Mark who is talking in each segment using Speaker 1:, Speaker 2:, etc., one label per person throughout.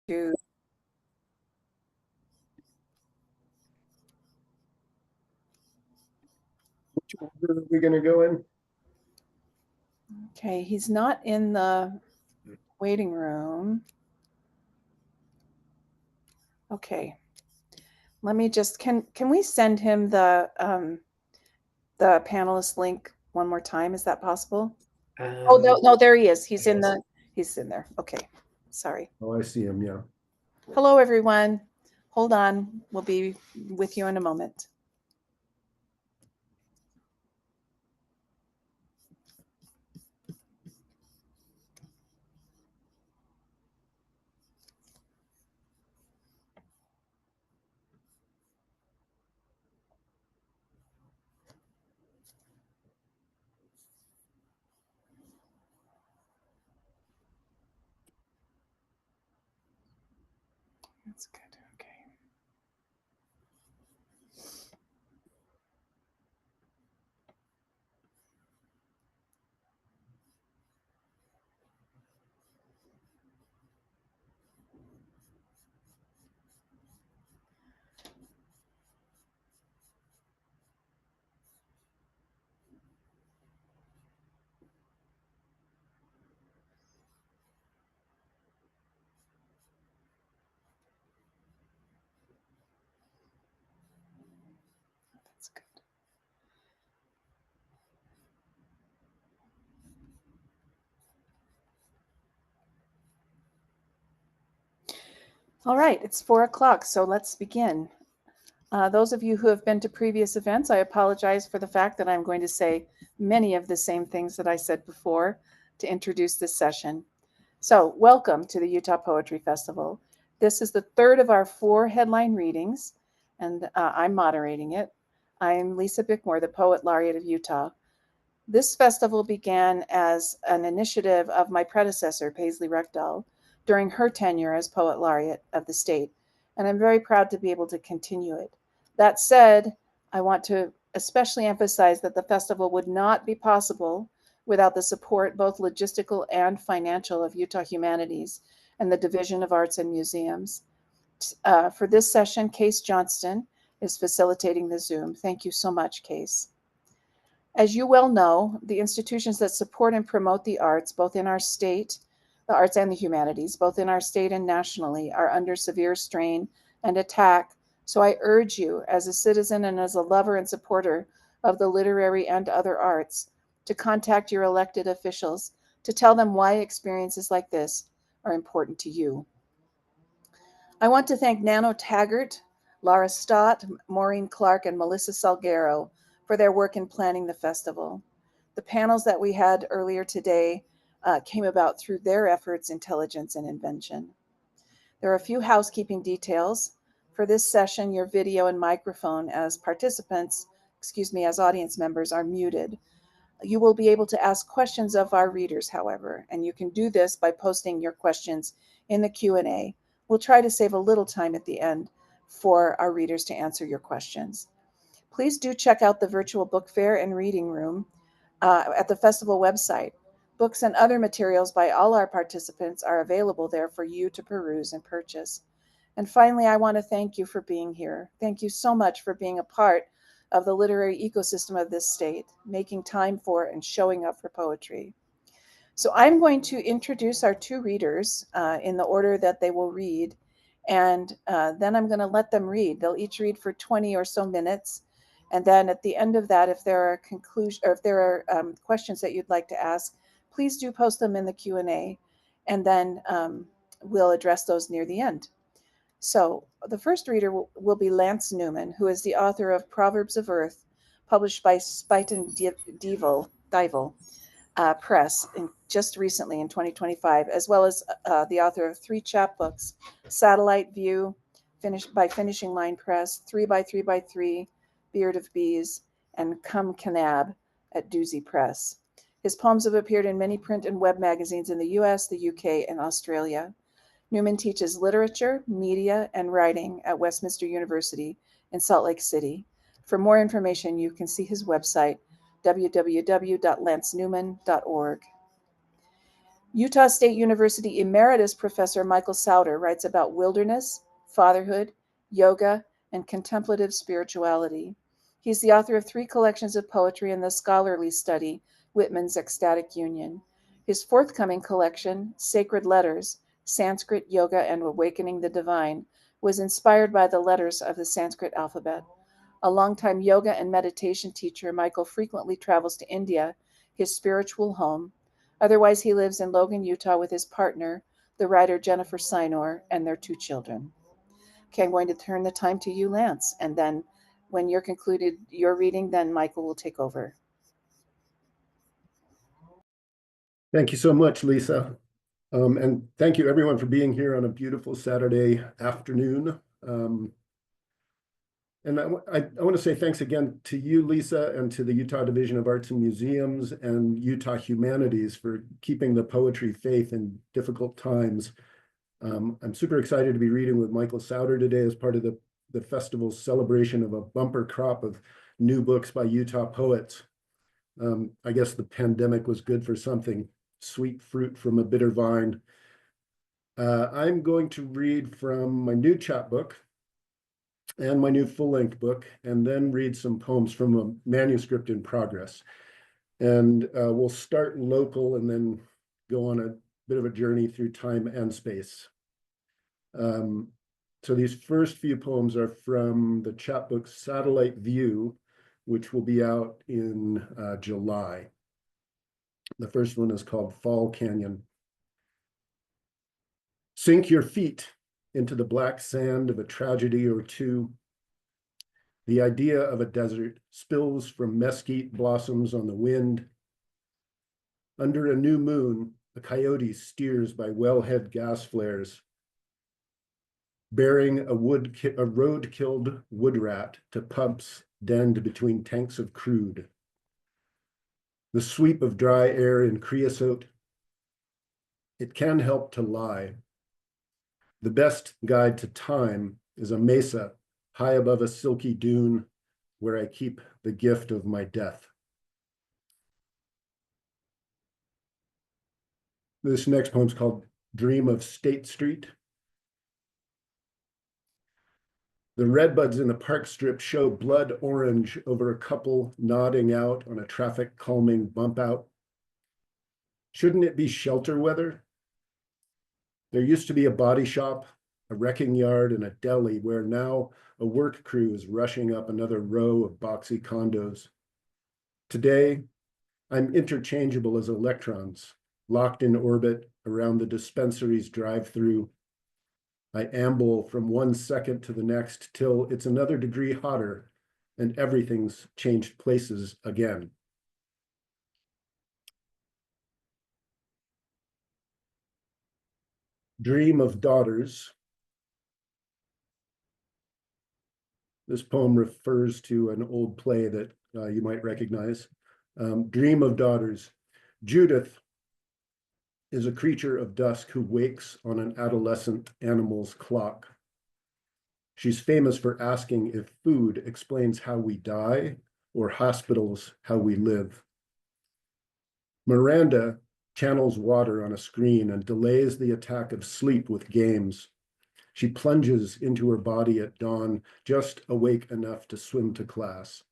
Speaker 1: to
Speaker 2: Which order are we going to go in?
Speaker 1: Okay, he's not in the waiting room. Okay. Let me just can we send him the panelist link one more time? Is that possible? Oh no, there he is. He's in there. Okay. Sorry.
Speaker 2: Oh, I see him. Yeah.
Speaker 1: Hello everyone. Hold on. We'll be with you in a moment. That's good. Okay. That's good. All right, it's 4 o'clock, so let's begin. Those of you who have been to previous events, I apologize for the fact that I'm going to say many of the same things that I said before to introduce this session. So, welcome to the Utah Poetry Festival. This is the third of our 4 headline readings, and I'm moderating it. I'm Lisa Bickmore, the Poet Laureate of Utah. This festival began as an initiative of my predecessor, Paisley Reckdahl, during her tenure as Poet Laureate of the state, and I'm very proud to be able to continue it. That said, I want to especially emphasize that the festival would not be possible without the support, both logistical and financial, of Utah Humanities and the Division of Arts and Museums. For this session, Case Johnston is facilitating the Zoom. Thank you so much, Case. As you well know, the institutions that support and promote the arts, both in our state, the arts and the humanities, both in our state and nationally, are under severe strain and attack. So I urge you, as a citizen and as a lover and supporter of the literary and other arts, to contact your elected officials to tell them why experiences like this are important to you. I want to thank Nano Taggart, Lara Stott, Maureen Clark, and Melissa Salguero for their work in planning the festival. The panels that we had earlier today came about through their efforts, intelligence, and invention. There are a few housekeeping details. For this session, your video and microphone as as audience members, are muted. You will be able to ask questions of our readers, however, and you can do this by posting your questions in the Q&A. We'll try to save a little time at the end for our readers to answer your questions. Please do check out the virtual book fair and reading room at the festival website. Books and other materials by all our participants are available there for you to peruse and purchase. And finally, I want to thank you for being here. Thank you so much for being a part of the literary ecosystem of this state, making time for and showing up for poetry. So I'm going to introduce our 2 readers in the order that they will read, and then I'm going to let them read. They'll each read for 20 or so minutes, and then at the end of that, if there are questions that you'd like to ask, please do post them in the Q&A, and then we'll address those near the end. So the first reader will be Lance Newman, who is the author of Proverbs of Earth, published by Spuyten Duyvil Press just recently in 2025, as well as the author of 3 chapbooks, Satellite View, finished by Finishing Line Press, 3x3x3, Beard of Bees, and Come Canab at Doozy Press. His poems have appeared in many print and web magazines in the US, the UK, and Australia. Newman teaches literature, media, and writing at Westminster University in Salt Lake City. For more information, you can see his website, www.lancenewman.org. Utah State University Emeritus Professor Michael Sowder writes about wilderness, fatherhood, yoga, and contemplative spirituality. He's the author of 3 collections of poetry and the scholarly study, Whitman's Ecstatic Union. His forthcoming collection, Sacred Letters, Sanskrit, Yoga, and Awakening the Divine, was inspired by the letters of the Sanskrit alphabet. A longtime yoga and meditation teacher, Michael frequently travels to India, his spiritual home. Otherwise, he lives in Logan, Utah with his partner, the writer Jennifer Sinor, and their 2 children. Okay, I'm going to turn the time to you, Lance, and then when you're concluded your reading, then Michael will take over.
Speaker 2: Thank you so much, Lisa. And thank you everyone for being here on a beautiful Saturday afternoon. And I want to say thanks again to you, Lisa, and to the Utah Division of Arts and Museums and Utah Humanities for keeping the poetry faith in difficult times. I'm super excited to be reading with Michael Sowder today as part of the festival's celebration of a bumper crop of new books by Utah poets. I guess the pandemic was good for something, sweet fruit from a bitter vine. I'm going to read from my new chapbook and my new full-length book, and then read some poems from a manuscript in progress. And we'll start local and then go on a bit of a journey through time and space. So these first few poems are from the chapbook Satellite View, which will be out in July. The first one is called Fall Canyon. Sink your feet into the black sand of a tragedy or two. The idea of a desert spills from mesquite blossoms on the wind. Under a new moon, a coyote steers by wellhead gas flares, bearing a road-killed wood rat to pumps denned between tanks of crude. The sweep of dry air in creosote, it can help to lie. The best guide to time is a mesa high above a silky dune where I keep the gift of my death. This next poem is called Dream of State Street. The redbuds in the park strip show blood orange over a couple nodding out on a traffic calming bump out. Shouldn't it be shelter weather? There used to be a body shop, a wrecking yard, and a deli where now a work crew is rushing up another row of boxy condos. Today, I'm interchangeable as electrons, locked in orbit around the dispensary's drive-through. I amble from one second to the next till it's another degree hotter and everything's changed places again. Dream of Daughters. This poem refers to an old play that you might recognize. Dream of Daughters. Judith is a creature of dusk who wakes on an adolescent animal's clock. She's famous for asking if food explains how we die or hospitals how we live. Miranda channels water on a screen and delays the attack of sleep with games. She plunges into her body at dawn, just awake enough to swim to class.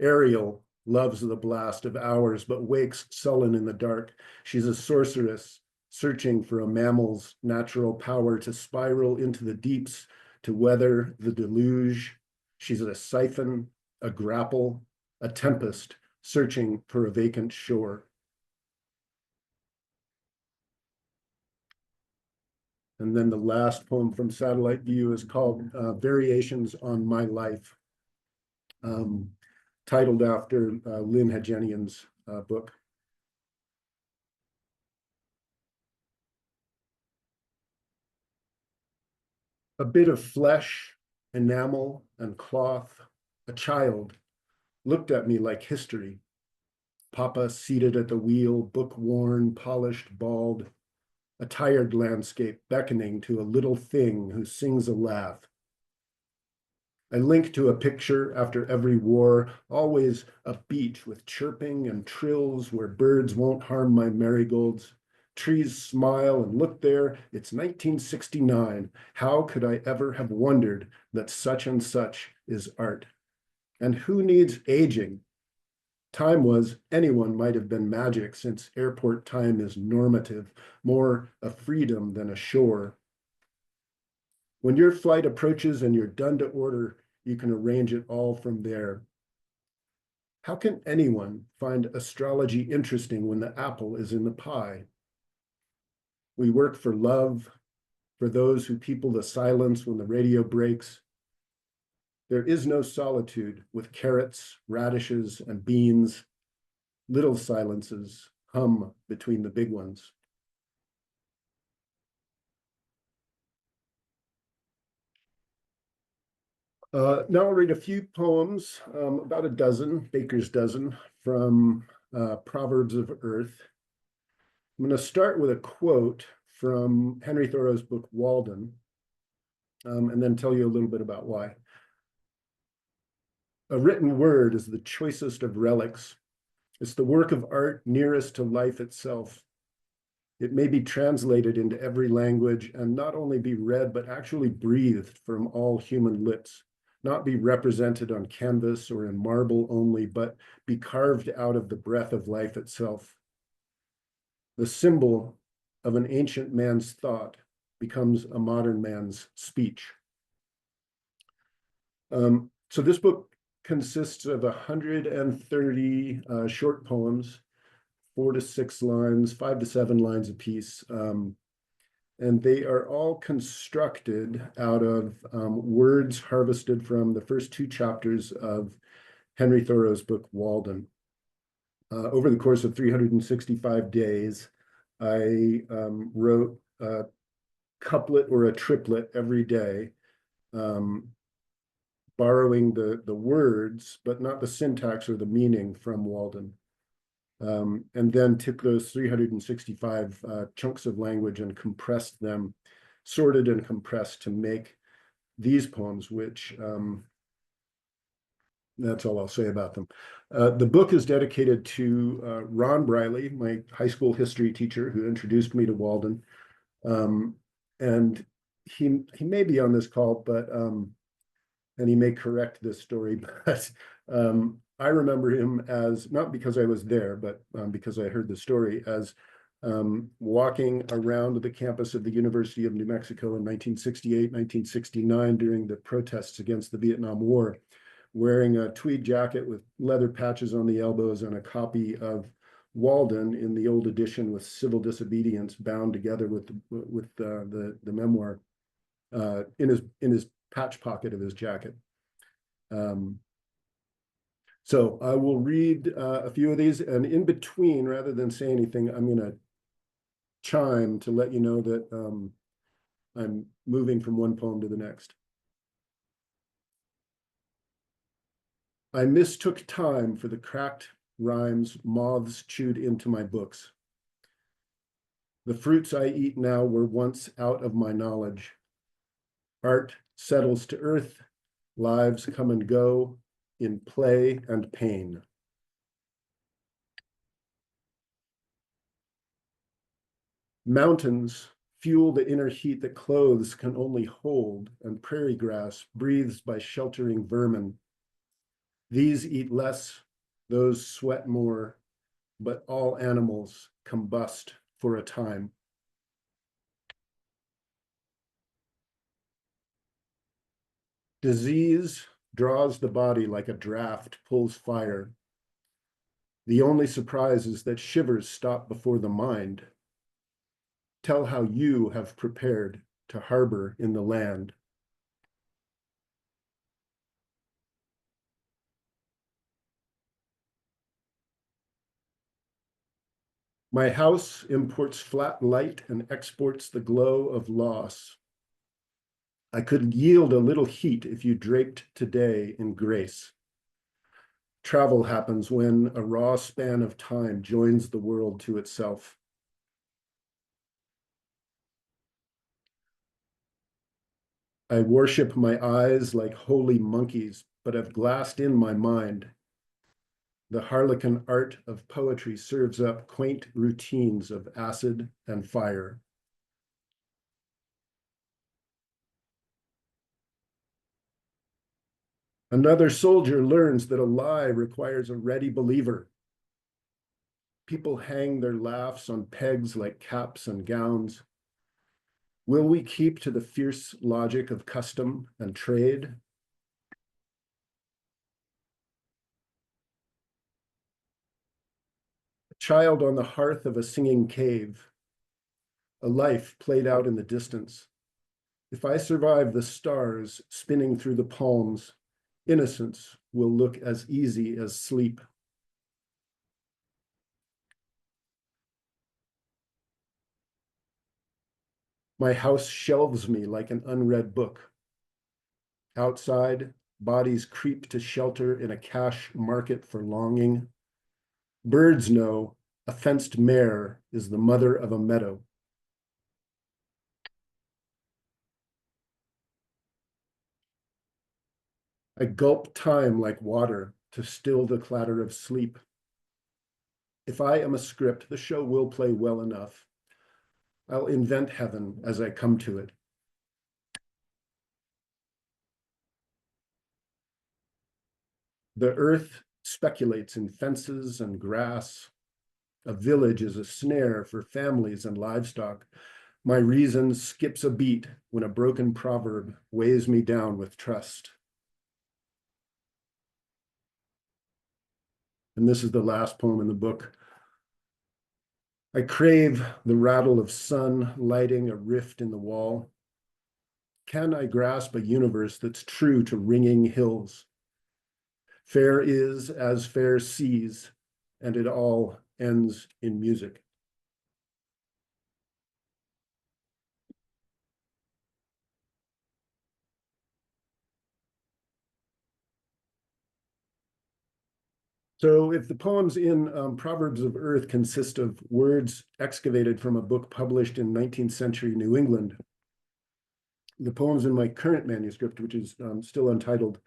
Speaker 2: Ariel loves the blast of hours, but wakes sullen in the dark. She's a sorceress, searching for a mammal's natural power to spiral into the deeps, to weather the deluge. She's a siphon, a grapple, a tempest, searching for a vacant shore. And then the last poem from Satellite View is called Variations on My Life, titled after Lynn Hagenian's book. A bit of flesh, enamel, and cloth, a child looked at me like history. Papa seated at the wheel, book-worn, polished, bald, a tired landscape beckoning to a little thing who sings a laugh. I link to a picture after every war, always a beach with chirping and trills where birds won't harm my marigolds. Trees smile and look there, it's 1969. How could I ever have wondered that such and such is art? And who needs aging? Time was, anyone might have been magic since airport time is normative, more a freedom than a shore. When your flight approaches and you're done to order, you can arrange it all from there. How can anyone find astrology interesting when the apple is in the pie? We work for love, for those who people the silence when the radio breaks. There is no solitude with carrots, radishes, and beans. Little silences hum between the big ones. Now I'll read a few poems, about a dozen, Baker's dozen, from Proverbs of Earth. I'm going to start with a quote from Henry Thoreau's book, Walden, and then tell you a little bit about why. A written word is the choicest of relics. It's the work of art nearest to life itself. It may be translated into every language and not only be read, but actually breathed from all human lips, not be represented on canvas or in marble only, but be carved out of the breath of life itself. The symbol of an ancient man's thought becomes a modern man's speech. So this book consists of 130 short poems, 4 to 6 lines, 5 to 7 lines apiece. And they are all constructed out of words harvested from the first 2 chapters of Henry Thoreau's book, Walden. Over the course of 365 days, I wrote a couplet or a triplet every day, borrowing the words, but not the syntax or the meaning from Walden. And then took those 365 chunks of language and compressed them, sorted and compressed to make these poems, which that's all I'll say about them. The book is dedicated to Ron Briley, my high school history teacher who introduced me to Walden. And he may be on this call, but and he may correct this story, but I remember him as, not because I was there, but because I heard the story, as walking around the campus of the University of New Mexico in 1968, 1969 during the protests against the Vietnam War, wearing a tweed jacket with leather patches on the elbows and a copy of Walden in the old edition with civil disobedience bound together with the memoir in his patch pocket of his jacket. So I will read a few of these, and in between, rather than say anything, I'm going to chime to let you know that I'm moving from one poem to the next. I mistook time for the cracked rhymes moths chewed into my books. The fruits I eat now were once out of my knowledge. Art settles to earth, lives come and go in play and pain. Mountains fuel the inner heat that clothes can only hold, and prairie grass breathes by sheltering vermin. These eat less, those sweat more, but all animals combust for a time. Disease draws the body like a draft pulls fire. The only surprise is that shivers stop before the mind. Tell how you have prepared to harbor in the land. My house imports flat light and exports the glow of loss. I could yield a little heat if you draped today in grace. Travel happens when a raw span of time joins the world to itself. I worship my eyes like holy monkeys, but have glassed in my mind. The harlequin art of poetry serves up quaint routines of acid and fire. Another soldier learns that a lie requires a ready believer. People hang their laughs on pegs like caps and gowns. Will we keep to the fierce logic of custom and trade? A child on the hearth of a singing cave, a life played out in the distance. If I survive the stars spinning through the palms, innocence will look as easy as sleep. My house shelves me like an unread book. Outside, bodies creep to shelter in a cash market for longing. Birds know a fenced mare is the mother of a meadow. I gulp time like water to still the clatter of sleep. If I am a script, the show will play well enough. I'll invent heaven as I come to it. The earth speculates in fences and grass. A village is a snare for families and livestock. My reason skips a beat when a broken proverb weighs me down with trust. And this is the last poem in the book. I crave the rattle of sun lighting a rift in the wall. Can I grasp a universe that's true to ringing hills? Fair is as fair sees, and it all ends in music. So if the poems in Proverbs of Earth consist of words excavated from a book published in 19th century New England, the poems in my current manuscript, which is still untitled,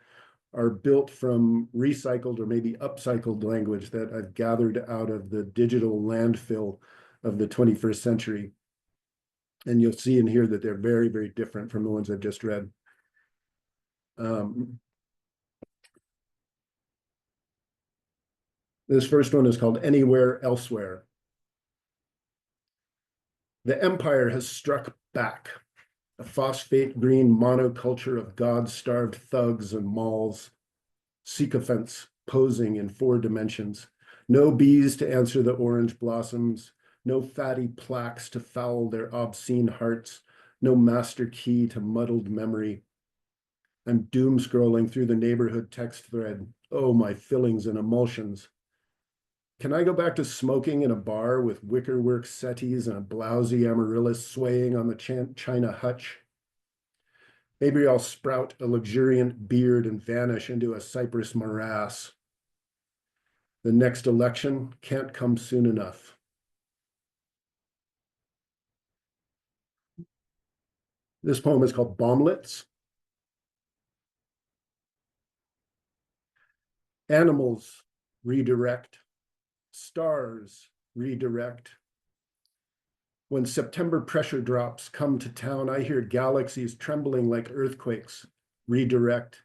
Speaker 2: are built from recycled or maybe upcycled language that I've gathered out of the digital landfill of the 21st century. And you'll see in here that they're very, very different from the ones I've just read. This first one is called Anywhere Elsewhere. The empire has struck back, a phosphate green monoculture of God-starved thugs and malls, sycophants posing in 4 dimensions. No bees to answer the orange blossoms, no fatty plaques to foul their obscene hearts, no master key to muddled memory. I'm doom scrolling through the neighborhood text thread. Oh, my fillings and emulsions. Can I go back to smoking in a bar with wickerwork settees and a blousy amaryllis swaying on the china hutch? Maybe I'll sprout a luxuriant beard and vanish into a cypress morass. The next election can't come soon enough. This poem is called Bomblets. Animals redirect. Stars redirect. When September pressure drops come to town, I hear galaxies trembling like earthquakes. Redirect.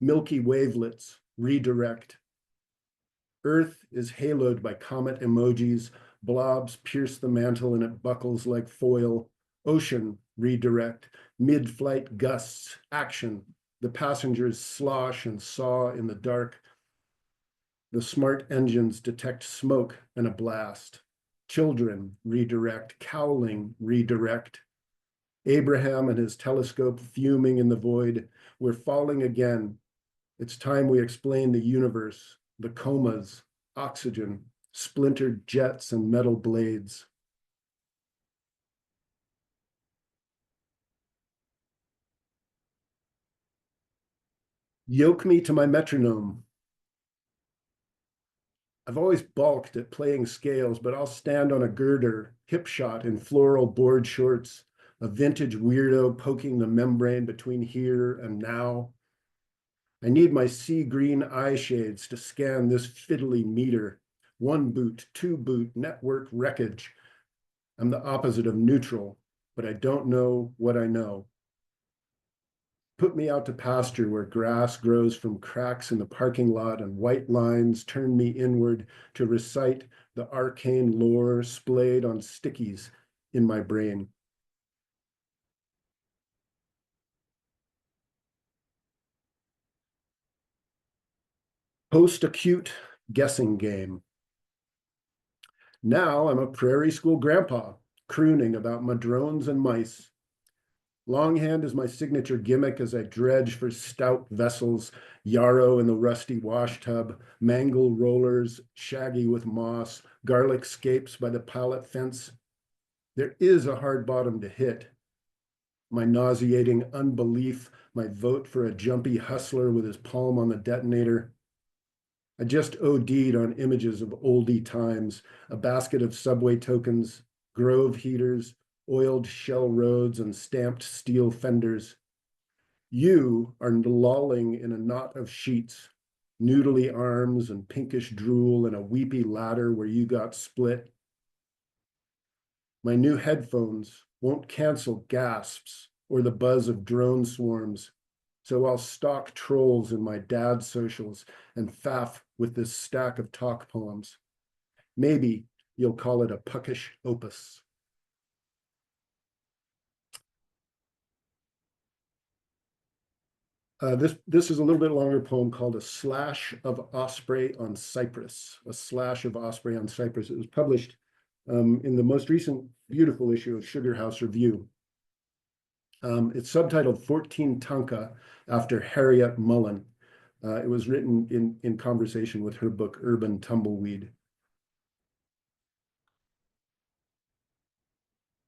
Speaker 2: Milky wavelets redirect. Earth is haloed by comet emojis. Blobs pierce the mantle and it buckles like foil. Ocean redirect. Mid-flight gusts action. The passengers slosh and saw in the dark. The smart engines detect smoke and a blast. Children redirect. Cowling redirect. Abraham and his telescope fuming in the void. We're falling again. It's time we explain the universe, the comas, oxygen, splintered jets and metal blades. Yoke me to my metronome. I've always balked at playing scales, but I'll stand on a girder, hip shot in floral board shorts, a vintage weirdo poking the membrane between here and now. I need my sea green eye shades to scan this fiddly meter. One boot, two boot, network wreckage. I'm the opposite of neutral, but I don't know what I know. Put me out to pasture where grass grows from cracks in the parking lot and white lines turn me inward to recite the arcane lore splayed on stickies in my brain. Post-acute guessing game. Now I'm a prairie school grandpa, crooning about madrones and mice. Longhand is my signature gimmick as I dredge for stout vessels, yarrow in the rusty wash tub, mangle rollers, shaggy with moss, garlic scapes by the pallet fence. There is a hard bottom to hit. My nauseating unbelief, my vote for a jumpy hustler with his palm on the detonator. I just OD'd on images of oldie times, a basket of subway tokens, Grove heaters, oiled shell roads, and stamped steel fenders. You are lolling in a knot of sheets, noodly arms and pinkish drool and a weepy ladder where you got split. My new headphones won't cancel gasps or the buzz of drone swarms, so I'll stalk trolls in my dad's socials and faff with this stack of talk poems. Maybe you'll call it a puckish opus. This is a little bit longer poem called A Slash of Osprey on Cypress. A Slash of Osprey on Cypress. It was published in the most recent beautiful issue of Sugar House Review. It's subtitled 14 Tanka after Harriet Mullen. It was written in conversation with her book, Urban Tumbleweed.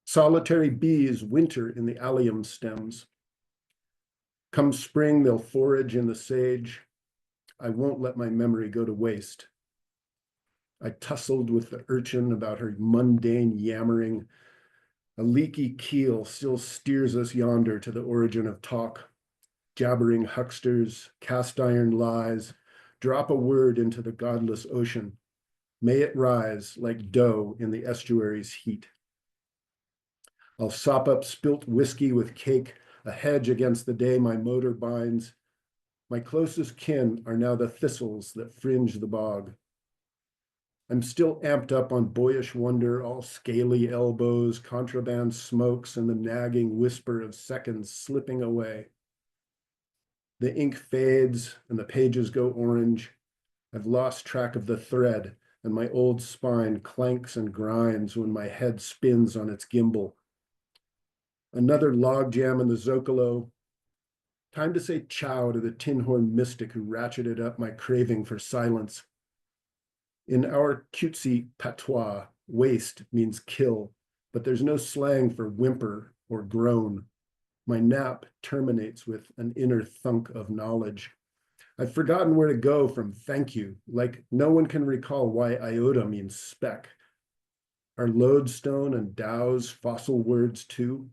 Speaker 2: Solitary bees winter in the allium stems. Come spring, they'll forage in the sage. I won't let my memory go to waste. I tussled with the urchin about her mundane yammering. A leaky keel still steers us yonder to the origin of talk. Jabbering hucksters, cast iron lies, drop a word into the godless ocean. May it rise like dough in the estuary's heat. I'll sop up spilt whiskey with cake, a hedge against the day my motor binds. My closest kin are now the thistles that fringe the bog. I'm still amped up on boyish wonder, all scaly elbows, contraband smokes, and the nagging whisper of seconds slipping away. The ink fades and the pages go orange. I've lost track of the thread, and my old spine clanks and grinds when my head spins on its gimbal. Another logjam in the Zocalo. Time to say ciao to the tin horn mystic who ratcheted up my craving for silence. In our cutesy patois, waste means kill, but there's no slang for whimper or groan. My nap terminates with an inner thunk of knowledge. I've forgotten where to go from thank you, like no one can recall why iota means speck. Are lodestone and Dow's fossil words too?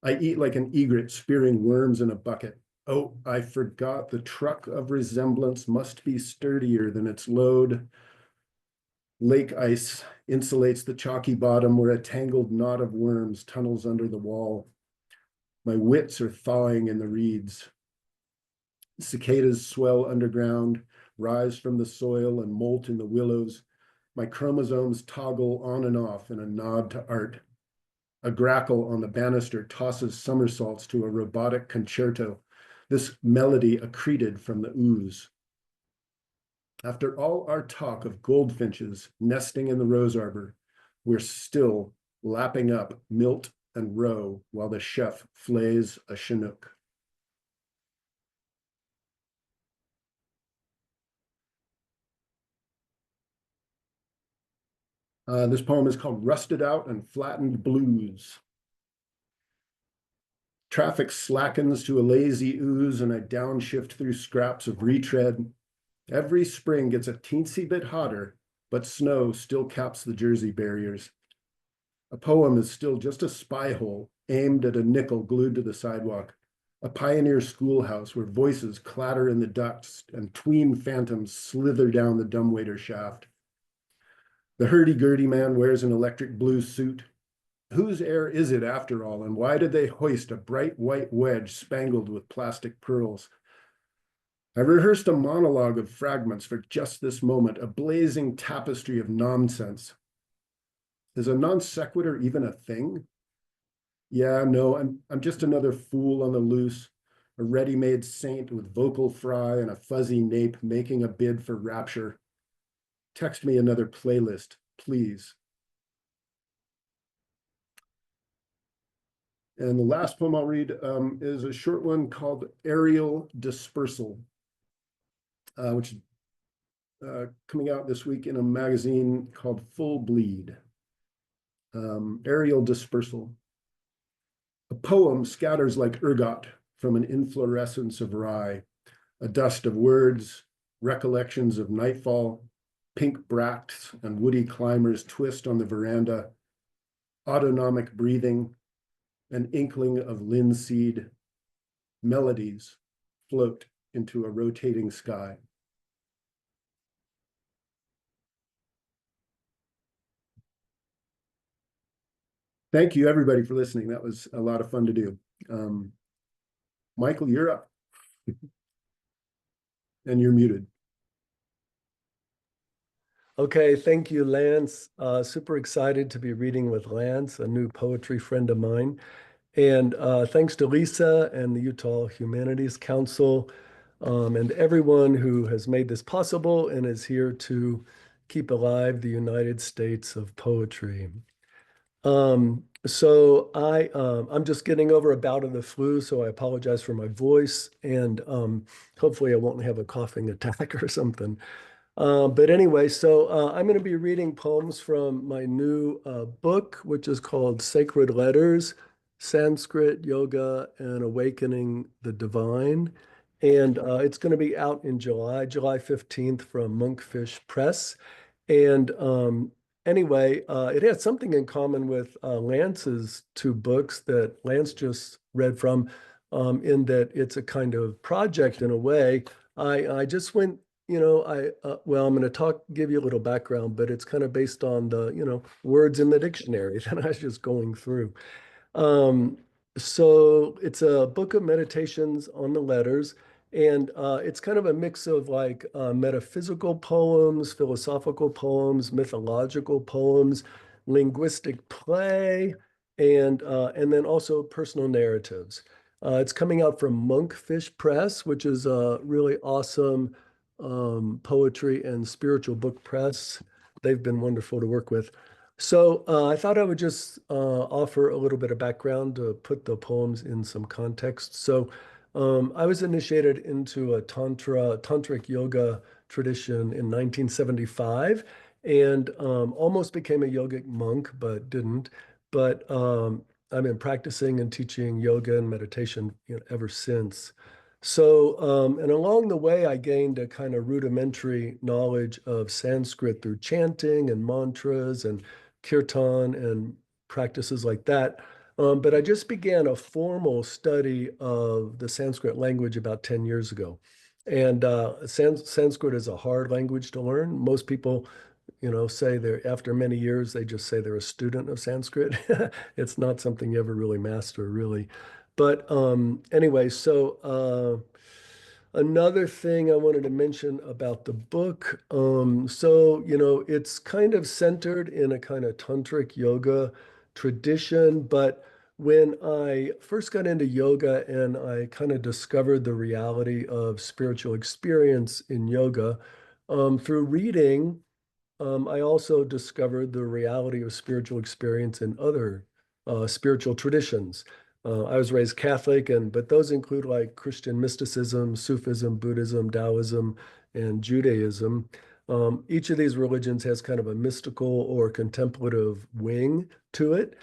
Speaker 2: I eat like an egret spearing worms in a bucket. Oh, I forgot the truck of resemblance must be sturdier than its load. Lake ice insulates the chalky bottom where a tangled knot of worms tunnels under the wall. My wits are thawing in the reeds. Cicadas swell underground, rise from the soil and molt in the willows. My chromosomes toggle on and off in a nod to art. A grackle on the banister tosses somersaults to a robotic concerto, this melody accreted from the ooze. After all our talk of goldfinches nesting in the rose arbor, we're still lapping up milt and roe while the chef flays a chinook. This poem is called Rusted Out and Flattened Blues. Traffic slackens to a lazy ooze and I downshift through scraps of retread. Every spring gets a teensy bit hotter, but snow still caps the Jersey barriers. A poem is still just a spy hole aimed at a nickel glued to the sidewalk. A pioneer schoolhouse where voices clatter in the ducts and tween phantoms slither down the dumbwaiter shaft. The hurdy-gurdy man wears an electric blue suit. Whose air is it after all, and why did they hoist a bright white wedge spangled with plastic pearls? I rehearsed a monologue of fragments for just this moment, a blazing tapestry of nonsense. Is a non sequitur even a thing? Yeah, no, I'm just another fool on the loose, a ready-made saint with vocal fry and a fuzzy nape making a bid for rapture. Text me another playlist, please. And the last poem I'll read is a short one called Aerial Dispersal, which is coming out this week in a magazine called Full Bleed. Aerial Dispersal. A poem scatters like ergot from an inflorescence of rye, a dust of words, recollections of nightfall, pink bracts and woody climbers twist on the veranda, autonomic breathing, an inkling of linseed, melodies float into a rotating sky. Thank you, everybody, for listening. That was a lot of fun to do. Michael, you're up. And you're muted.
Speaker 3: Okay, thank you, Lance. Super excited to be reading with Lance, a new poetry friend of mine. And thanks to Lisa and the Utah Humanities Council and everyone who has made this possible and is here to keep alive the United States of poetry. I'm just getting over a bout of the flu, so I apologize for my voice, and hopefully I won't have a coughing attack or something. But anyway, I'm going to be reading poems from my new book, which is called Sacred Letters, Sanskrit, Yoga, and Awakening the Divine. And it's going to be out in July 15th from Monkfish Press. And anyway, it has something in common with Lance's two books that Lance just read from, in that it's a kind of project in a way. I just went, well, I'm going to give you a little background, but it's kind of based on the, words in the dictionary that I was just going through. Um, so it's a book of meditations on the letters, and it's kind of a mix of like metaphysical poems, philosophical poems, mythological poems, linguistic play, and then also personal narratives. It's coming out from Monkfish Press, which is a really awesome poetry and spiritual book press. They've been wonderful to work with. So I thought I would just offer a little bit of background to put the poems in some context. So I was initiated into a tantric yoga tradition in 1975 and almost became a yogic monk, but didn't. But I've been practicing and teaching yoga and meditation, ever since. So, and along the way, I gained a kind of rudimentary knowledge of Sanskrit through chanting and mantras and kirtan and practices like that. But I just began a formal study of the Sanskrit language about 10 years ago. And Sanskrit is a hard language to learn. Most people, say they're, after many years, they just say they're a student of Sanskrit. It's not something you ever really master, really. But anyway, another thing I wanted to mention about the book. It's kind of centered in a kind of tantric yoga tradition, but when I first got into yoga and I kind of discovered the reality of spiritual experience in yoga, through reading, I also discovered the reality of spiritual experience in other spiritual traditions. I was raised Catholic, but those include like Christian mysticism, Sufism, Buddhism, Taoism, and Judaism. Each of these religions has kind of a mystical or contemplative wing to it,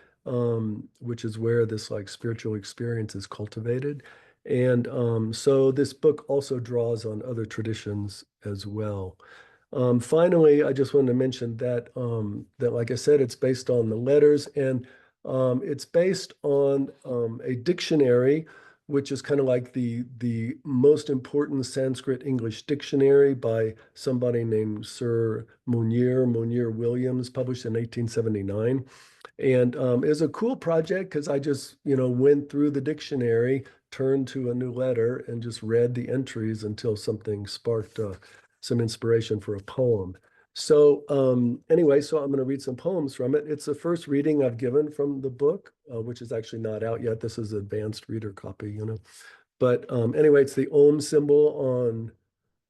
Speaker 3: which is where this like spiritual experience is cultivated. And so this book also draws on other traditions as well. Finally, I just wanted to mention that that, like I said, it's based on the letters, and it's based on a dictionary, which is kind of like the most important Sanskrit English dictionary by somebody named Sir Monier Williams, published in 1879. And it was a cool project because I just, went through the dictionary, turned to a new letter, and just read the entries until something sparked some inspiration for a poem. So anyway, so I'm going to read some poems from it. It's the first reading I've given from the book, which is actually not out yet. This is advanced reader copy. But anyway, it's the Om symbol on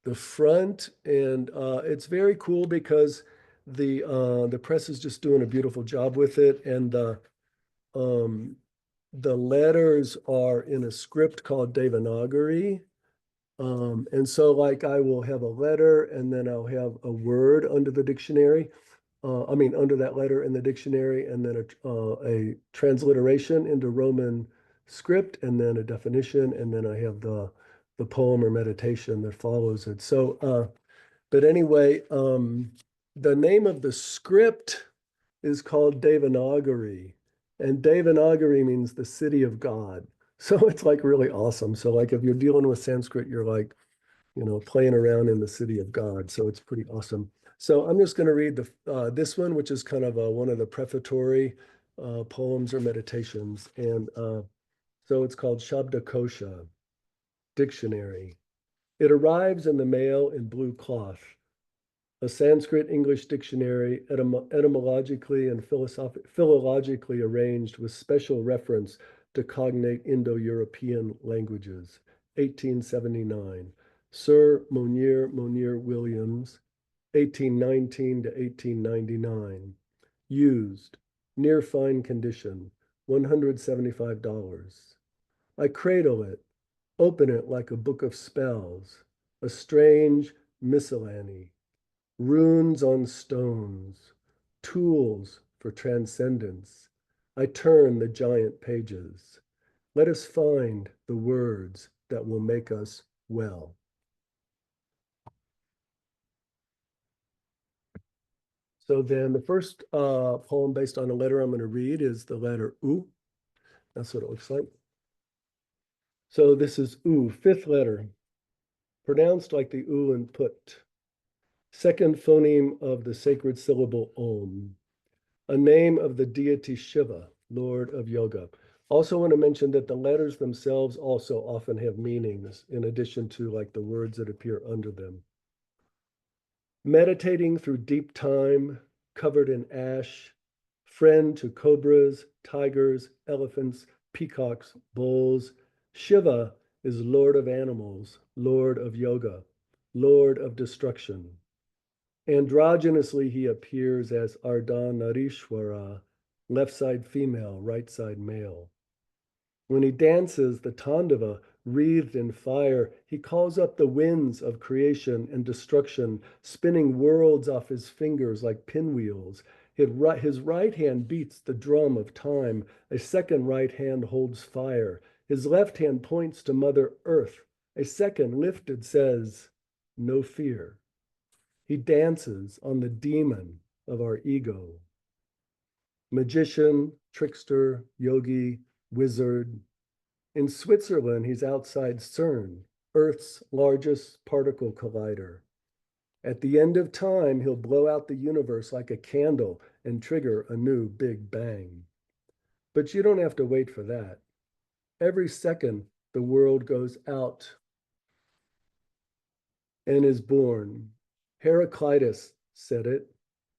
Speaker 3: the front, and it's very cool because the press is just doing a beautiful job with it, and um, the letters are in a script called Devanagari. And so like I will have a letter and then I'll have a word under the dictionary. Under that letter in the dictionary, and then a transliteration into Roman script, and then a definition, and then I have the poem or meditation that follows it. So, but anyway, the name of the script is called Devanagari, and Devanagari means the city of God. So it's like really awesome. So like if you're dealing with Sanskrit, you're like, playing around in the city of God. So it's pretty awesome. So I'm just going to read this one, which is kind of one of the prefatory poems or meditations. And so it's called Shabdakosha, Dictionary. It arrives in the mail in blue cloth, a Sanskrit English dictionary, etymologically and philologically arranged with special reference to cognate Indo-European languages, 1879. Sir Monier Williams, 1819 to 1899. Used, near fine condition, $175. I cradle it, open it like a book of spells, a strange miscellany, runes on stones, tools for transcendence. I turn the giant pages. Let us find the words that will make us well. So then the first poem based on a letter I'm going to read is the letter U. That's what it looks like. So this is U, fifth letter, pronounced like the U in put. Second phoneme of the sacred syllable Om, a name of the deity Shiva, Lord of Yoga. Also want to mention that the letters themselves also often have meanings in addition to like the words that appear under them. Meditating through deep time, covered in ash, friend to cobras, tigers, elephants, peacocks, bulls, Shiva is Lord of animals, Lord of yoga, Lord of destruction. Androgynously, he appears as Ardhanarishwara, left side female, right side male. When he dances the Tandava, wreathed in fire, he calls up the winds of creation and destruction, spinning worlds off his fingers like pinwheels. His right hand beats the drum of time. A second right hand holds fire. His left hand points to Mother Earth. A second lifted says, "No fear." He dances on the demon of our ego. Magician, trickster, yogi, wizard. In Switzerland, he's outside CERN, Earth's largest particle collider. At the end of time, he'll blow out the universe like a candle and trigger a new Big Bang. But you don't have to wait for that. Every second, the world goes out and is born. Heraclitus said it.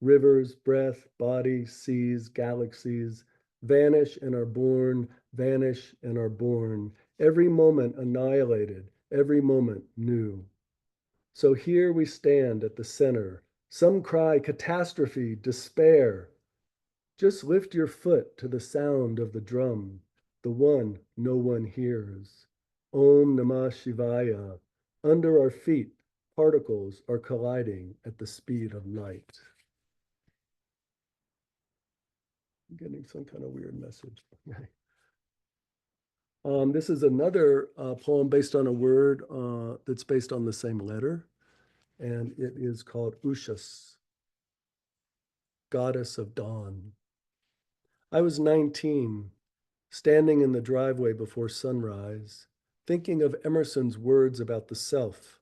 Speaker 3: Rivers, breath, body, seas, galaxies vanish and are born, vanish and are born. Every moment annihilated, every moment new. So here we stand at the center. Some cry catastrophe, despair. Just lift your foot to the sound of the drum, the one no one hears. Om Namah Shivaya. Under our feet, particles are colliding at the speed of light. I'm getting some kind of weird message. This is another poem based on a word that's based on the same letter. and it is called Ushas, Goddess of Dawn. I was 19, standing in the driveway before sunrise, thinking of Emerson's words about the self.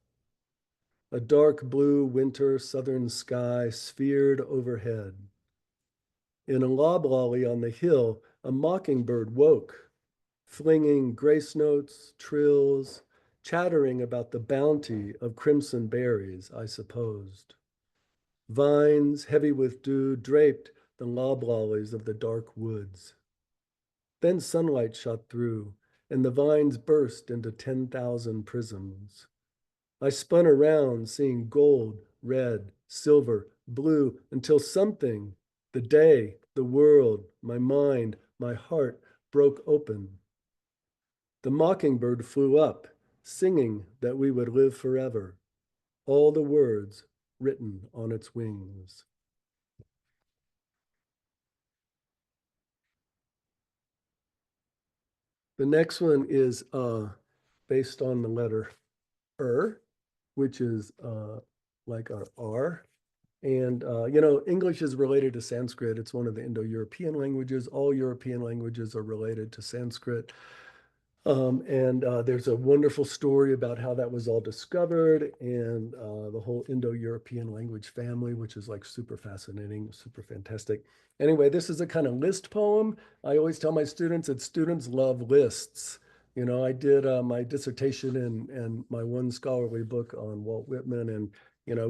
Speaker 3: A dark blue winter southern sky sphered overhead. In a loblolly on the hill, a mockingbird woke, flinging grace notes, trills, chattering about the bounty of crimson berries, I supposed. Vines, heavy with dew, draped the loblollies of the dark woods. Then sunlight shot through, and the vines burst into 10,000 prisms. I spun around, seeing gold, red, silver, blue, until something, the day, the world, my mind, my heart, broke open. The mockingbird flew up, singing that we would live forever, all the words written on its wings. The next one is based on the letter which is like an R. And, English is related to Sanskrit. It's one of the Indo-European languages. All European languages are related to Sanskrit. And there's a wonderful story about how that was all discovered and the whole Indo-European language family, which is like super fascinating, super fantastic. Anyway, this is a kind of list poem. I always tell my students that students love lists. I did my dissertation and my one scholarly book on Walt Whitman, and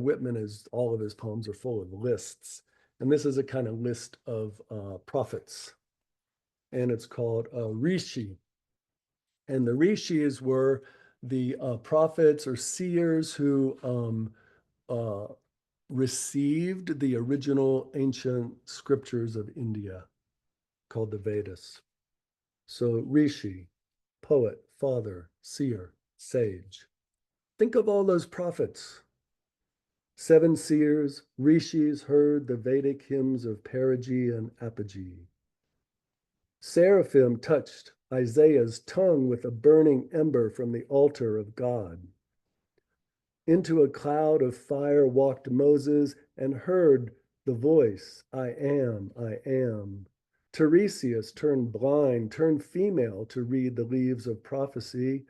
Speaker 3: Whitman is, all of his poems are full of lists. And this is a kind of list of prophets, and it's called Rishi. And the rishis were the prophets or seers who received the original ancient scriptures of India called the Vedas. So rishi, poet, father, seer, sage. Think of all those prophets. 7 seers, rishis, heard the Vedic hymns of perigee and apogee. Seraphim touched Isaiah's tongue with a burning ember from the altar of God. Into a cloud of fire walked Moses and heard the voice, I am, I am. Tiresias turned blind, turned female to read the leaves of prophecy,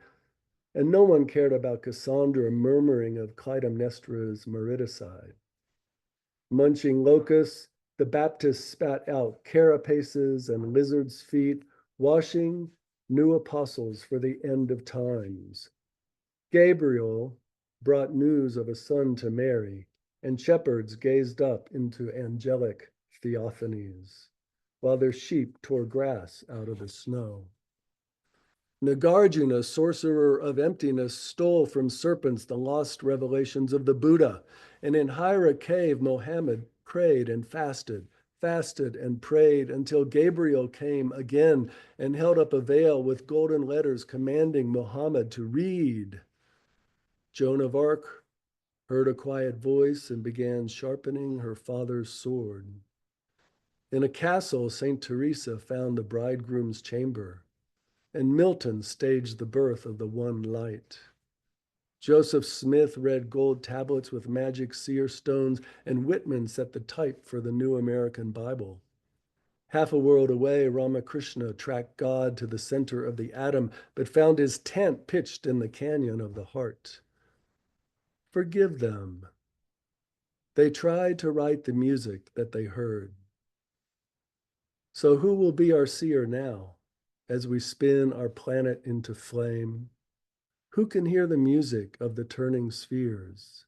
Speaker 3: and no one cared about Cassandra murmuring of Clytemnestra's mariticide. Munching locusts, the Baptists spat out carapaces and lizards' feet, washing new apostles for the end of times. Gabriel brought news of a son to Mary, and shepherds gazed up into angelic theophanies, while their sheep tore grass out of the snow. Nagarjuna, sorcerer of emptiness, stole from serpents the lost revelations of the Buddha, and in Hira cave Mohammed prayed and fasted and prayed until Gabriel came again and held up a veil with golden letters commanding Muhammad to read. Joan of Arc heard a quiet voice and began sharpening her father's sword. In a castle, St. Teresa found the bridegroom's chamber, and Milton staged the birth of the one light. Joseph Smith read gold tablets with magic seer stones, and Whitman set the type for the New American Bible. Half a world away, Ramakrishna tracked God to the center of the atom, but found his tent pitched in the canyon of the heart. Forgive them. They tried to write the music that they heard. So who will be our seer now as we spin our planet into flame? Who can hear the music of the turning spheres?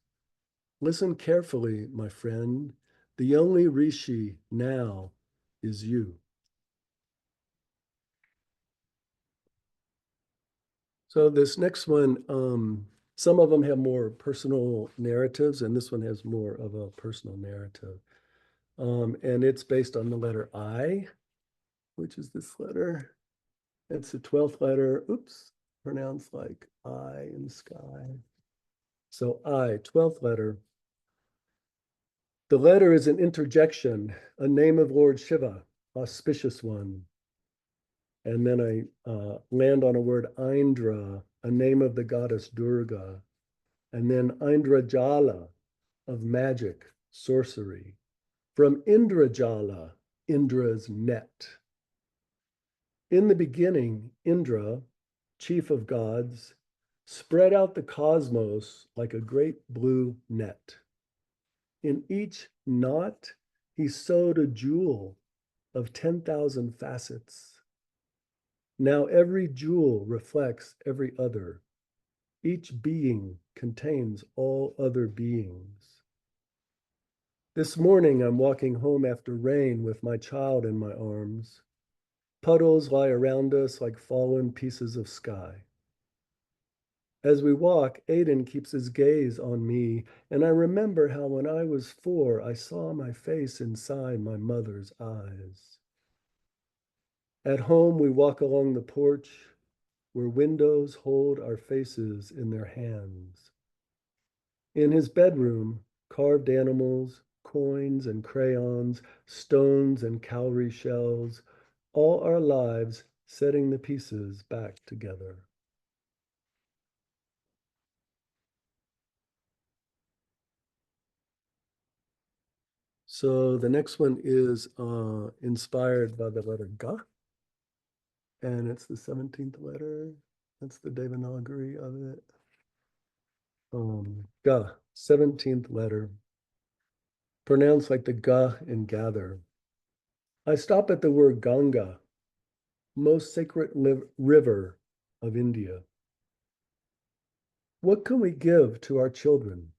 Speaker 3: Listen carefully, my friend. The only rishi now is you. So this next one, some of them have more personal narratives, and this one has more of a personal narrative. And it's based on the letter I, which is this letter. It's the 12th letter. Oops, pronounced like I in the sky. So I, 12th letter. The letter is an interjection, a name of Lord Shiva, auspicious one. And then I land on a word Indra, a name of the goddess Durga. And then Indrajala, of magic, sorcery, from Indrajala, Indra's net. In the beginning, Indra, chief of gods, spread out the cosmos like a great blue net. In each knot, he sewed a jewel of 10,000 facets. Now every jewel reflects every other. Each being contains all other beings. This morning, I'm walking home after rain with my child in my arms. Puddles lie around us like fallen pieces of sky. As we walk, Aiden keeps his gaze on me, and I remember how when I was 4, I saw my face inside my mother's eyes. At home, we walk along the porch where windows hold our faces in their hands. In his bedroom, carved animals, coins and crayons, stones and cowrie shells, all our lives setting the pieces back together. So the next one is inspired by the letter Ga, and it's the 17th letter. That's the Devanagari of it. Ga, 17th letter, pronounced like the Ga in gather. I stop at the word Ganga, most sacred river of India. What can we give to our children?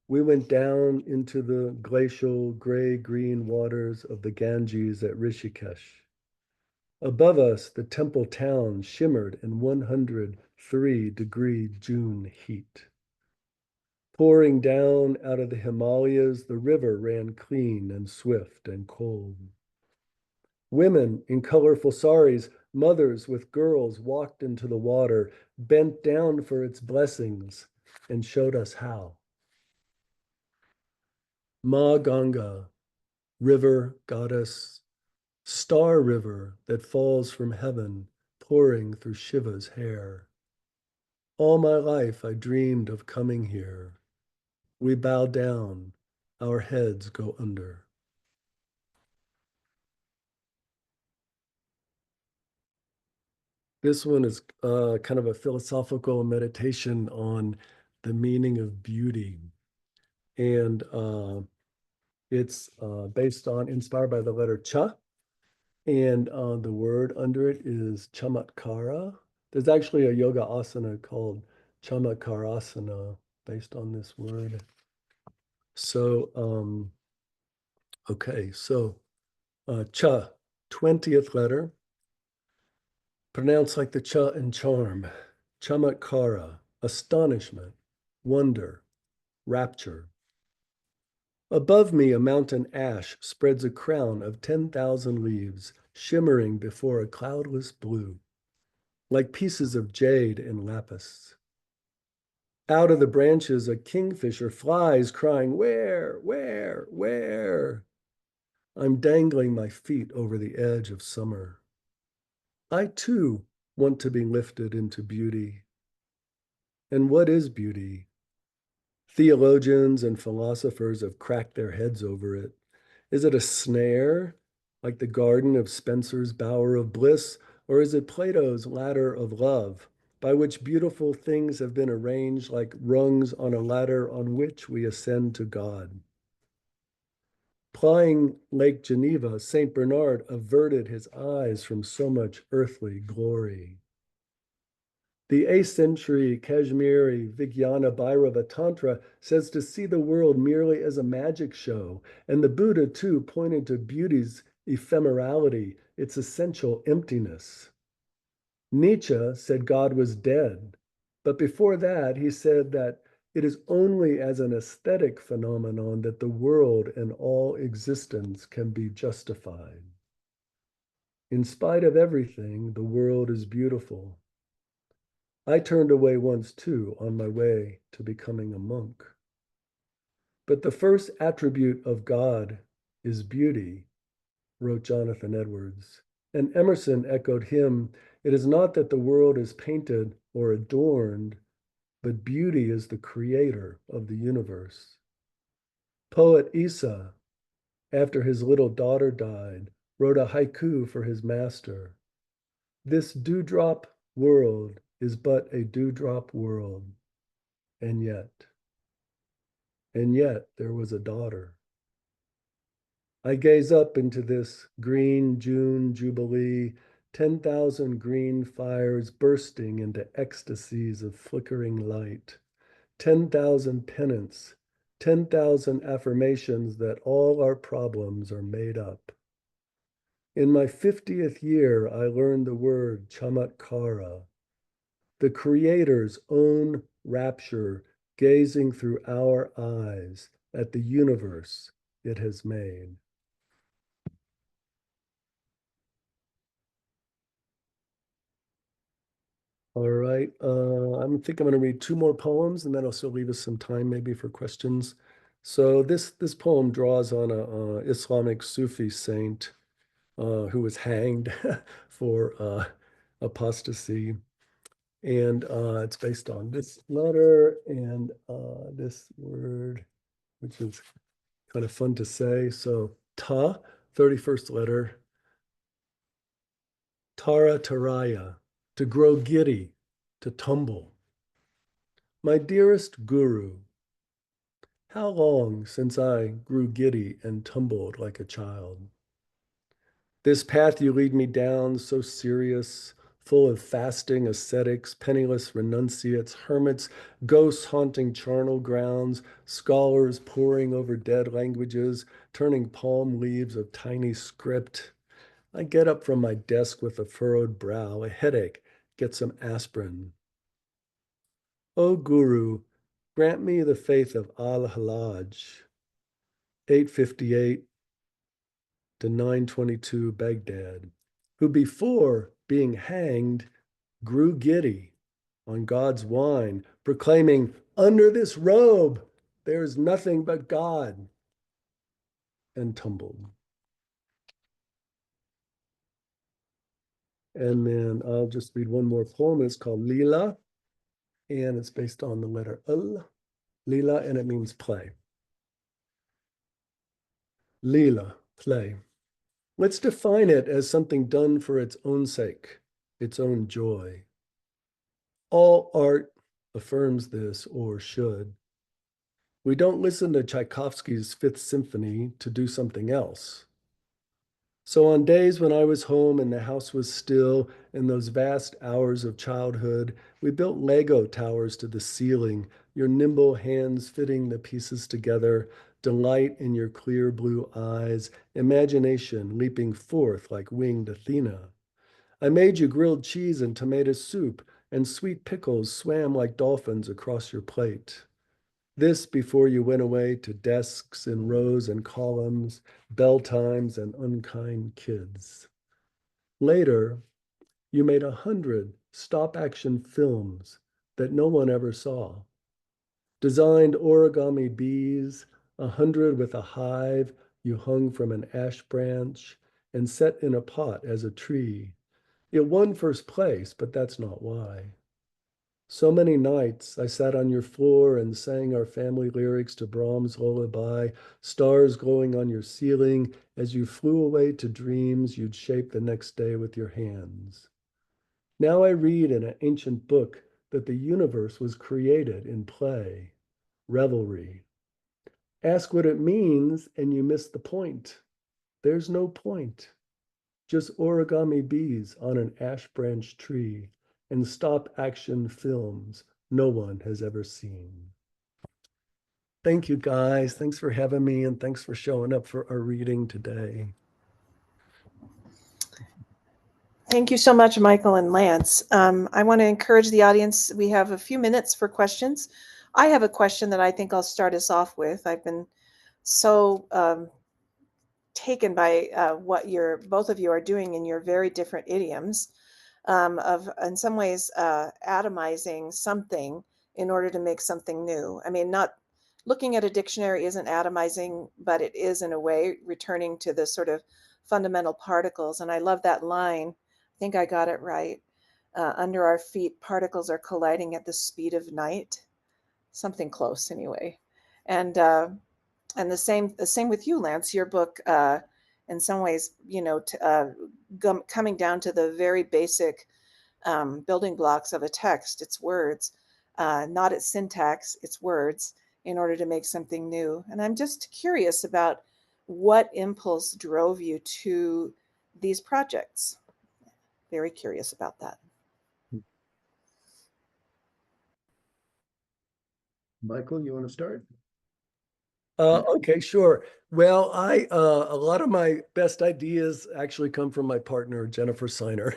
Speaker 3: We went down into the glacial gray-green waters of the Ganges at Rishikesh. Above us, the temple town shimmered in 103-degree June heat. Pouring down out of the Himalayas, the river ran clean and swift and cold. Women in colorful saris, mothers with girls walked into the water, bent down for its blessings, and showed us how. Ma Ganga, river goddess, star river that falls from heaven, pouring through Shiva's hair. All my life I dreamed of coming here. We bow down, our heads go under. This one is kind of a philosophical meditation on the meaning of beauty. And it's inspired by the letter Cha. And the word under it is chamatkara. There's actually a yoga asana called chamakarasana based on this word. So, okay, so Cha, 20th letter, pronounced like the Cha in charm. Chamatkara, astonishment, wonder, rapture. Above me, a mountain ash spreads a crown of 10,000 leaves, shimmering before a cloudless blue, like pieces of jade and lapis. Out of the branches, a kingfisher flies, crying, "Where, where, where?" I'm dangling my feet over the edge of summer. I too want to be lifted into beauty. And what is beauty? Theologians and philosophers have cracked their heads over it. Is it a snare, like the garden of Spencer's bower of bliss, or is it Plato's ladder of love, by which beautiful things have been arranged like rungs on a ladder on which we ascend to God? Plying Lake Geneva, St. Bernard averted his eyes from so much earthly glory. The 8th century Kashmiri Vijnana Bhairava Tantra says to see the world merely as a magic show, and the Buddha too pointed to beauty's ephemerality, its essential emptiness. Nietzsche said God was dead, but before that he said that it is only as an aesthetic phenomenon that the world and all existence can be justified. In spite of everything, the world is beautiful. I turned away once too on my way to becoming a monk. But the first attribute of God is beauty, wrote Jonathan Edwards. And Emerson echoed him, "It is not that the world is painted or adorned, but beauty is the creator of the universe. Poet Isa, after his little daughter died, wrote a haiku for his master. This dewdrop world is but a dewdrop world. And yet there was a daughter. I gaze up into this green June jubilee, 10,000 green fires bursting into ecstasies of flickering light, 10,000 pennants, 10,000 affirmations that all our problems are made up. In my 50th year, I learned the word chamatkara, the Creator's own rapture gazing through our eyes at the universe it has made. All right, I think I'm going to read two more poems, and that also leave us some time maybe for questions. So this poem draws on a Islamic Sufi saint who was hanged for apostasy. And it's based on this letter and this word, which is kind of fun to say. So ta, 31st letter, tara taraya, to grow giddy, to tumble. My dearest guru, how long since I grew giddy and tumbled like a child? This path you lead me down, so serious, full of fasting ascetics, penniless renunciates, hermits, ghosts haunting charnel grounds, scholars poring over dead languages, turning palm leaves of tiny script. I get up from my desk with a furrowed brow, a headache, get some aspirin. O Guru, grant me the faith of Al-Halaj, 858 to 922 Baghdad, who before being hanged grew giddy on God's wine, proclaiming, under this robe, there is nothing but God, and tumbled. And then I'll just read one more poem. It's called Lila, and it's based on the letter L, Lila, and it means play. Lila, play. Let's define it as something done for its own sake, its own joy. All art affirms this, or should. We don't listen to Tchaikovsky's Fifth Symphony to do something else. So on days when I was home and the house was still, in those vast hours of childhood, we built Lego towers to the ceiling, your nimble hands fitting the pieces together, delight in your clear blue eyes, imagination leaping forth like winged Athena. I made you grilled cheese and tomato soup, and sweet pickles swam like dolphins across your plate. This before you went away to desks in rows and columns, bell times, and unkind kids. Later, you made 100 stop-action films that no one ever saw. Designed origami bees, 100 with a hive you hung from an ash branch and set in a pot as a tree. It won first place, but that's not why. So many nights I sat on your floor and sang our family lyrics to Brahms' lullaby, stars glowing on your ceiling as you flew away to dreams you'd shape the next day with your hands. Now I read in an ancient book that the universe was created in play, revelry. Ask what it means and you miss the point. There's no point. Just origami bees on an ash branch tree and stop action films no one has ever seen. Thank you guys. Thanks for having me and thanks for showing up for our reading today.
Speaker 1: Thank you so much, Michael and Lance. I want to encourage the audience. We have a few minutes for questions. I have a question that I think I'll start us off with. I've been so taken by what both of you are doing in your very different idioms of, in some ways, atomizing something in order to make something new. I mean, not looking at a dictionary isn't atomizing, but it is in a way returning to the sort of fundamental particles. And I love that line. I think I got it right. under our feet, particles are colliding at the speed of night, something close anyway. And the same with you, Lance. Your book, in some ways, coming down to the very basic building blocks of a text. It's words, not its syntax. It's words in order to make something new. And I'm just curious about what impulse drove you to these projects. Very curious about that.
Speaker 2: Michael, you want to start?
Speaker 3: Okay, sure. Well, a lot of my best ideas actually come from my partner, Jennifer Seiner,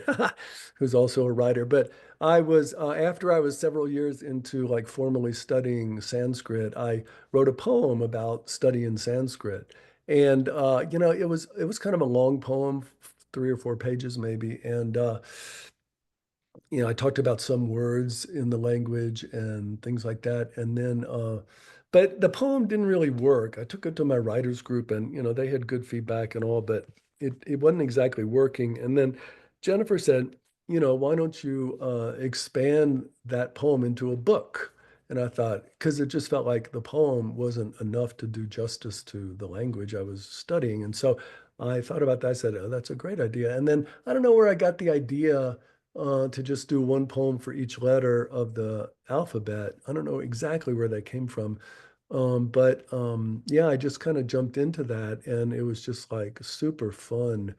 Speaker 3: who's also a writer. But I was after I was several years into like formally studying Sanskrit, I wrote a poem about studying Sanskrit. And it was kind of a long poem, 3 or 4 pages maybe. And I talked about some words in the language and things like that. And then, but the poem didn't really work. I took it to my writers group and, they had good feedback and all, but it wasn't exactly working. And then Jennifer said, why don't you expand that poem into a book? And I thought, because it just felt like the poem wasn't enough to do justice to the language I was studying. And so I thought about that. I said, oh, that's a great idea. And then I don't know where I got the idea to just do one poem for each letter of the alphabet. I don't know exactly where that came from. But yeah, I just kind of jumped into that and it was just like a super fun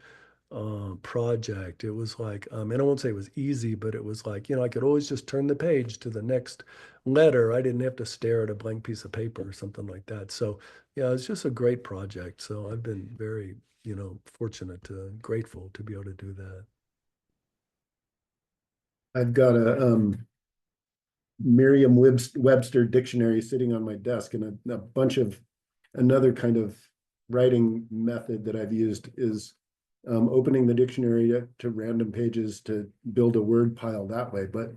Speaker 3: project. It was like, and I won't say it was easy, but it was like, I could always just turn the page to the next letter. I didn't have to stare at a blank piece of paper or something like that. So yeah, it's just a great project. So I've been very, fortunate to grateful to be able to do that.
Speaker 2: I've got a Merriam-Webster dictionary sitting on my desk, and a bunch of another kind of writing method that I've used is opening the dictionary to random pages to build a word pile that way. But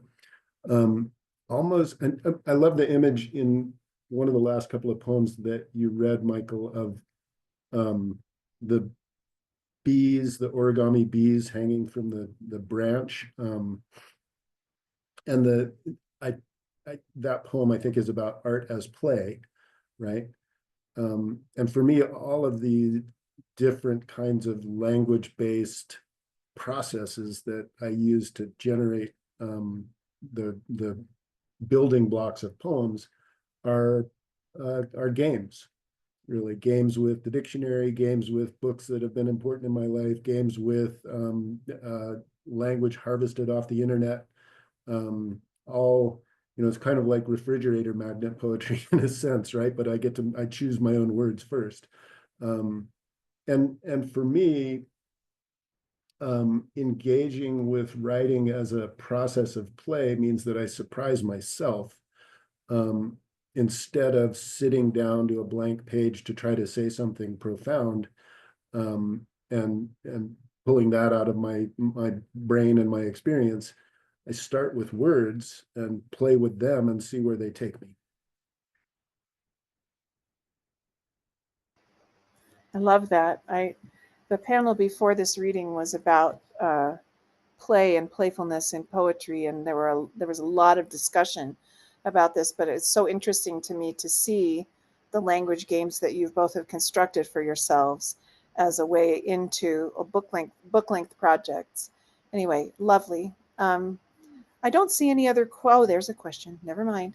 Speaker 2: almost, and I love the image in one of the last couple of poems that you read, Michael, of the bees, the origami bees hanging from the branch. And that poem, I think, is about art as play, right? And for me, all of the different kinds of language-based processes that I use to generate the building blocks of poems are games, really. Games with the dictionary, games with books that have been important in my life, games with language harvested off the internet. All, it's kind of like refrigerator magnet poetry in a sense, right? But I choose my own words first. And for me, engaging with writing as a process of play means that I surprise myself, instead of sitting down to a blank page to try to say something profound, and pulling that out of my brain and my experience. I start with words and play with them and see where they take me.
Speaker 1: I love that. The panel before this reading was about play and playfulness in poetry, and there was a lot of discussion about this. But it's so interesting to me to see the language games that you've both have constructed for yourselves as a way into a book length projects. Anyway, lovely. I don't see any other. Oh, there's a question. Never mind.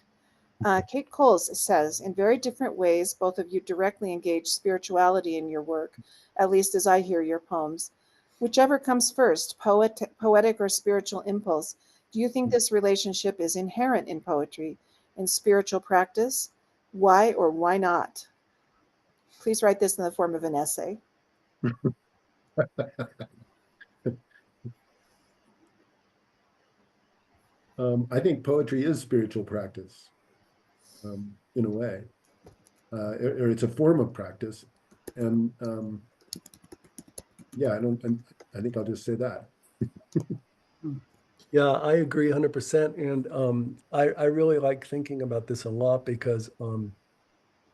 Speaker 1: Kate Coles says, in very different ways, both of you directly engage spirituality in your work, at least as I hear your poems. Whichever comes first, poetic or spiritual impulse, do you think this relationship is inherent in poetry, in spiritual practice? Why or why not? Please write this in the form of an essay.
Speaker 2: I think poetry is spiritual practice, in a way, or it's a form of practice. And yeah, I think I'll just say that.
Speaker 3: Yeah, I agree 100%. And I really like thinking about this a lot because,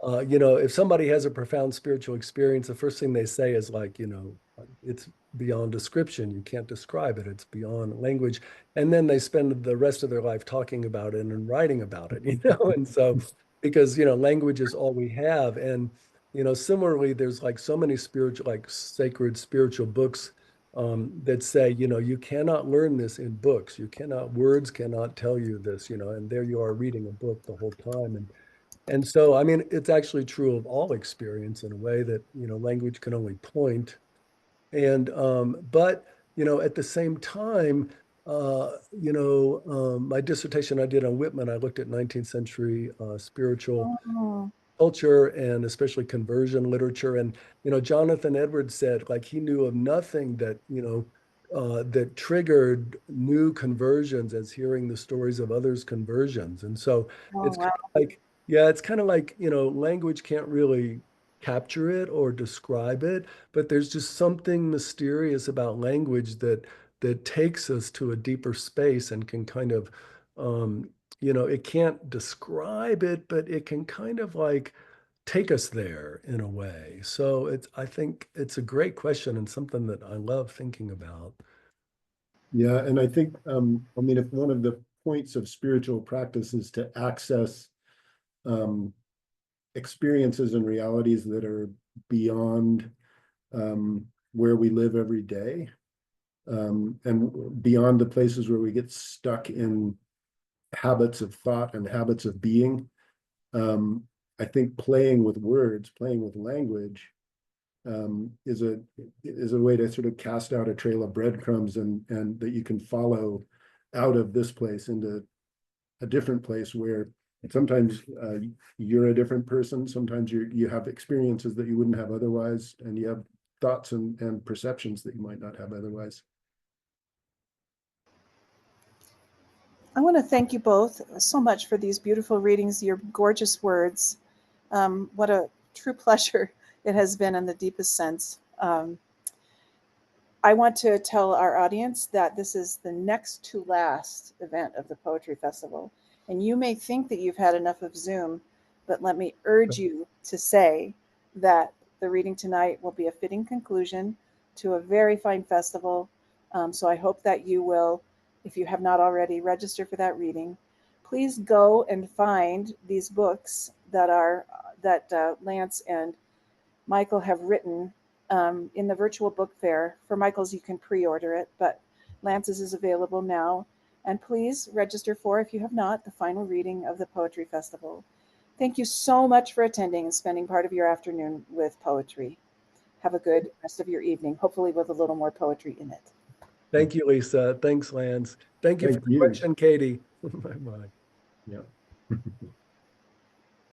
Speaker 3: if somebody has a profound spiritual experience, the first thing they say is like, it's beyond description. You can't describe it. It's beyond language. And then they spend the rest of their life talking about it and writing about it, you know? And so, because, you know, language is all we have. And, you know, similarly, there's like so many spiritual, like sacred spiritual books that say, you know, you cannot learn this in books. You cannot, words cannot tell you this, you know, and there you are reading a book the whole time. And so, I mean, it's actually true of all experience in a way that, you know, language can only point. And, but, you know, at the same time, you know, my dissertation I did on Whitman, I looked at 19th century spiritual
Speaker 1: Oh,
Speaker 3: culture and especially conversion literature. And, you know, Jonathan Edwards said, like, he knew of nothing that, you know, that triggered new conversions as hearing the stories of others' conversions. And so
Speaker 1: oh,
Speaker 3: it's kind
Speaker 1: wow.
Speaker 3: of like, yeah, it's kind of like, you know, language can't really capture it or describe it, but there's just something mysterious about language that takes us to a deeper space and can kind of you know, it can't describe it, but it can kind of like take us there in a way. So it's, I think it's a great question and something that I love thinking about.
Speaker 2: Yeah, and I think, I mean, if one of the points of spiritual practice is to access um, experiences and realities that are beyond where we live every day, and beyond the places where we get stuck in habits of thought and habits of being. Um, I think playing with words, playing with language, is a way to sort of cast out a trail of breadcrumbs and that you can follow out of this place into a different place where sometimes you're a different person. Sometimes you have experiences that you wouldn't have otherwise, and you have thoughts and perceptions that you might not have otherwise.
Speaker 1: I want to thank you both so much for these beautiful readings, your gorgeous words. What a true pleasure it has been in the deepest sense. I want to tell our audience that this is the next to last event of the Poetry Festival. And you may think that you've had enough of Zoom, but let me urge you to say that the reading tonight will be a fitting conclusion to a very fine festival. So I hope that you will, if you have not already, register for that reading. Please go and find these books that Lance and Michael have written in the virtual book fair. For Michael's, you can pre-order it, but Lance's is available now. And please register for, if you have not, the final reading of the Poetry Festival. Thank you so much for attending and spending part of your afternoon with poetry. Have a good rest of your evening, hopefully with a little more poetry in it.
Speaker 3: Thank you, Lisa. Thanks, Lance. Thank you for
Speaker 2: Thank
Speaker 3: the
Speaker 2: you.
Speaker 3: question, Katie. Bye-bye.
Speaker 2: Yeah.